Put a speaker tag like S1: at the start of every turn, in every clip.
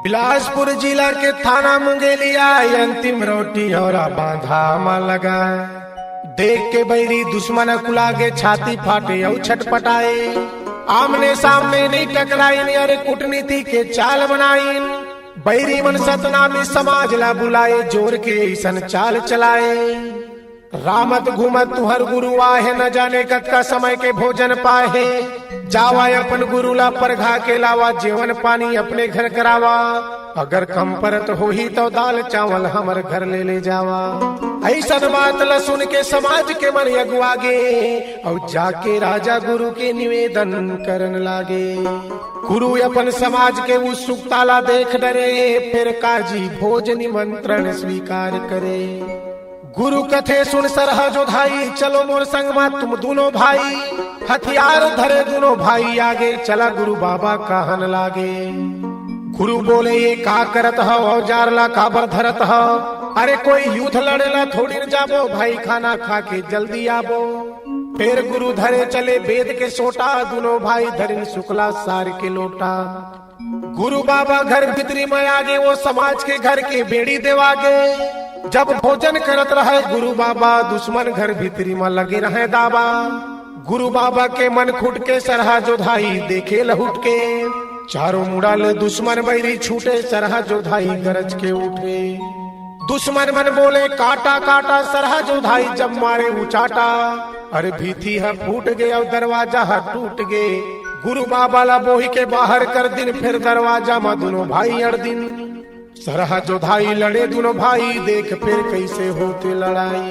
S1: बिलासपुर जिला के थाना मुंगेलिया अंतिम रोटी और बांधा मा लगा। देख के बैरी दुश्मन कुलागे छाती फाटे और छटपटाए। आमने सामने नहीं टकराइन अरे कूटनीति के चाल बनाइन। बैरी मन सतनामी समाज ला बुलाए जोर के ऐसन चाल चलाए। रामत घूमत तुहर गुरु आहे न जाने कत का समय के भोजन पाहे। जावा अपन गुरु ला परघा के लावा जीवन पानी अपने घर करावा। अगर कम परत हो ही तो दाल चावल हमर घर ले जावा। ऐसा बात ला सुन के समाज के मन अगुआगे और जाके राजा गुरु के निवेदन करन लागे। गुरु अपन समाज के उत्सुकता ला देख डरे फिर काजी भोज निमंत्रण स्वीकार करे। गुरु कथे सुन सरहा जोधाई चलो मोर संग में तुम दोनों भाई। हथियार धरे दोनों भाई आगे चला गुरु बाबा कहन लागे। गुरु बोले ये का करत हो औजार ला काबर धरत हो। अरे कोई युद्ध लड़ेला थोड़ी न जाबो भाई खाना खा के जल्दी आबो। फिर गुरु धरे चले वेद के सोटा दोनों भाई धरिन शुक्ला सार के लोटा। गुरु बाबा घर भीतरी में आगे वो समाज के घर के बेड़ी देवागे। जब भोजन करत रहे गुरु बाबा दुश्मन घर भीतरी में लगे रहे दावा। गुरु बाबा के मन खुट के सरहा जोधाई देखे लहुट के। चारों मुड़ाल दुश्मन बैरी छूटे सरहा जोधाई गरज के उठे। दुश्मन मन बोले काटा काटा सरहा जोधाई जब मारे उचाटा। अरे भीथी है फूट गए और दरवाजा है टूट गए। गुरु बाबा ला बोही के बाहर कर दिन फिर दरवाजा में दोनों भाई अड़ दिन। सरहा जोधाई लड़े दोनों भाई देख फिर कैसे होते लड़ाई।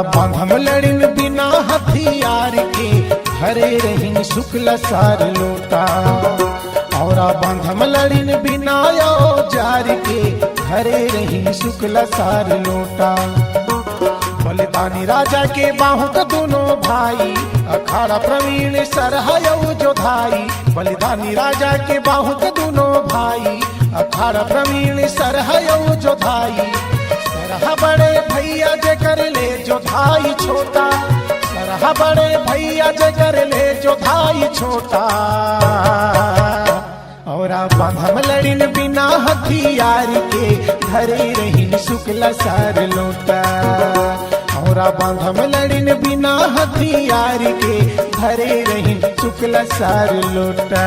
S1: बांधम लड़िन बिना हथियार के हरे रहीन शुक्ल सार लोटा। और बांधम लड़िन बिना औजार के हरे रहीन शुक्ल सार लोटा। बलिदानी राजा के बाहुक दोनों भाई अखाड़ा प्रवीण सरहयौ जोधाई। बलिदानी राजा के बाहुक दोनों भाई अखाड़ा प्रवीण सरहयौ जोधाई। सरहा बड़े भैया जे कर ले जोधाई छोटा। सरहा बड़े भैया जे कर ले जोधाई छोटा। और बांधम लड़िन बिना हथियार के धरे रहीन शुक्ल सार लोटा। और बांधम लड़िन बिना हथियार के धरे रहीन शुक्ल सार लोटा।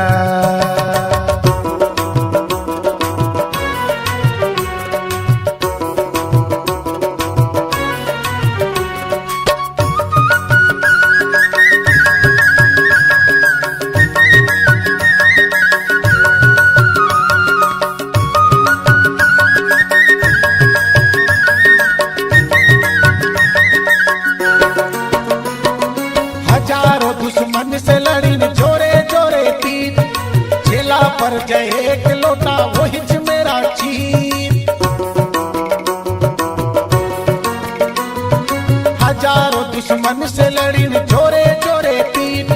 S1: दुश्मन से लड़िन जोरे जोरे तीर। चेला पर जय एक लोटा वही मेरा चीर। हजारों दुश्मन से लड़िन जोरे जोरे तीर।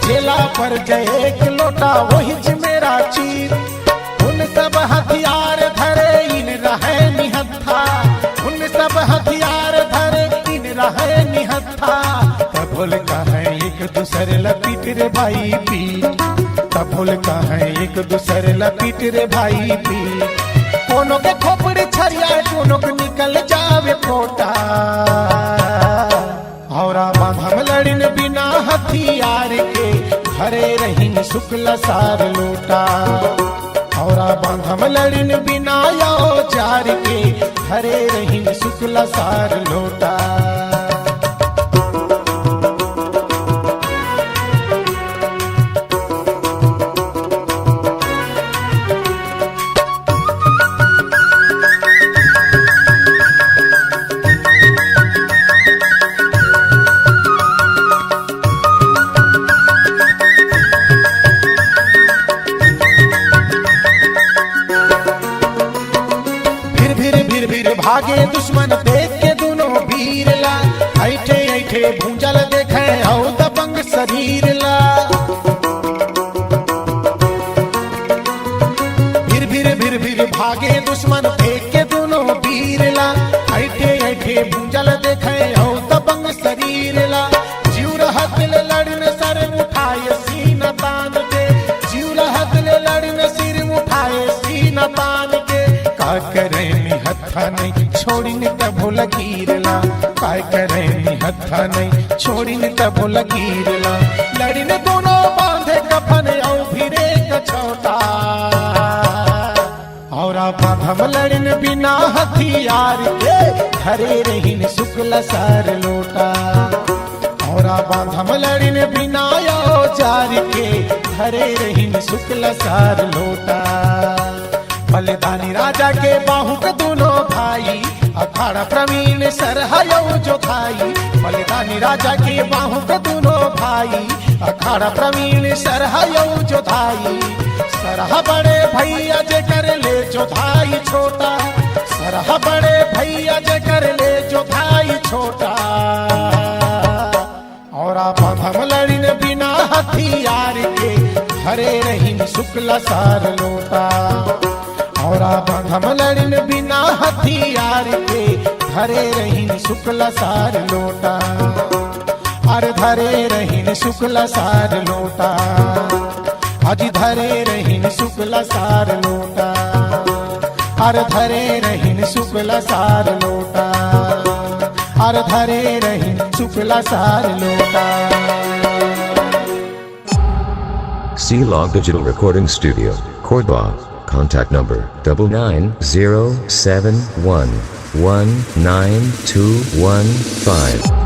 S1: चेला पर जय एक लोटा वही मेरा चीर। उन सब हथियार धरे इन रहे निहत्था। उन सब हथियार धरे इन रहे निहत्था। बोल कहे एक दूसरे लपीट रे भाई पीट। तब बोल कहे एक दूसरे लपीट रे भाई पीट। कोनो के खोपड़ी छरिया कोनो के निकल जावे फोटा। और बांधम लड़िन बिना हथियार के धरे रहीन शुक्ल सार लोटा। और बांधम लड़िन बिना औजार के धरे रहीन शुक्ल सार लोटा। भागे दुश्मन देख के दोनों वीर ला। ऐठे ऐठे भूंजल देखे औ दबंग शरीर ला भीर भागे दुश्मन देख के दोनों वीर ला ऐठे भूंजल देखे औ दबंग शरीर ला जीव रहत ले लड़न सर उठाए सीना तान के जीव रहत ले लड़न सिर उठाए सीना तान के का करे निहत्था नहीं छोड़ी न तब लकीर ला का करे निहत्था नहीं छोड़ी न तब लकीर ला लड़न दोनों बांधे कफन औ फिरे कछौटा और बांधम लड़न बिना हथियार के धरे रहीन शुक्ल सर लोटा और बांधम लड़न बिना औजार के धरे रहीन शुक्ल सर लोटा बलिदानी राजा के बाहु के दोनों भाई अखाड़ा प्रवीण सरहयो जो थाई बलिदानी राजा के बाहु के दोनों भाई अखाड़ा प्रवीण सरहयो जो थाई सरह बड़े भैया जे कर ले जो भाई छोटा सरह बड़े भैया जे कर ले जो भाई छोटा और बांधम लड़न बिना हथियार के धरे रहीन शुक्ल सार लोटा और बांधम लड़न बिना हथियार के धरे रहीन शुक्ल सार लोटा अरे धरे रहीन शुक्ल सार लोटा अज धरे रहीन शुक्ल सार लोटा अरे धरे रहीन शुक्ल सार लोटा अरे धरे रहीन शुक्ल सार लोटा
S2: C-Log Digital Recording Studio, Cordoba. Contact number 9907119215.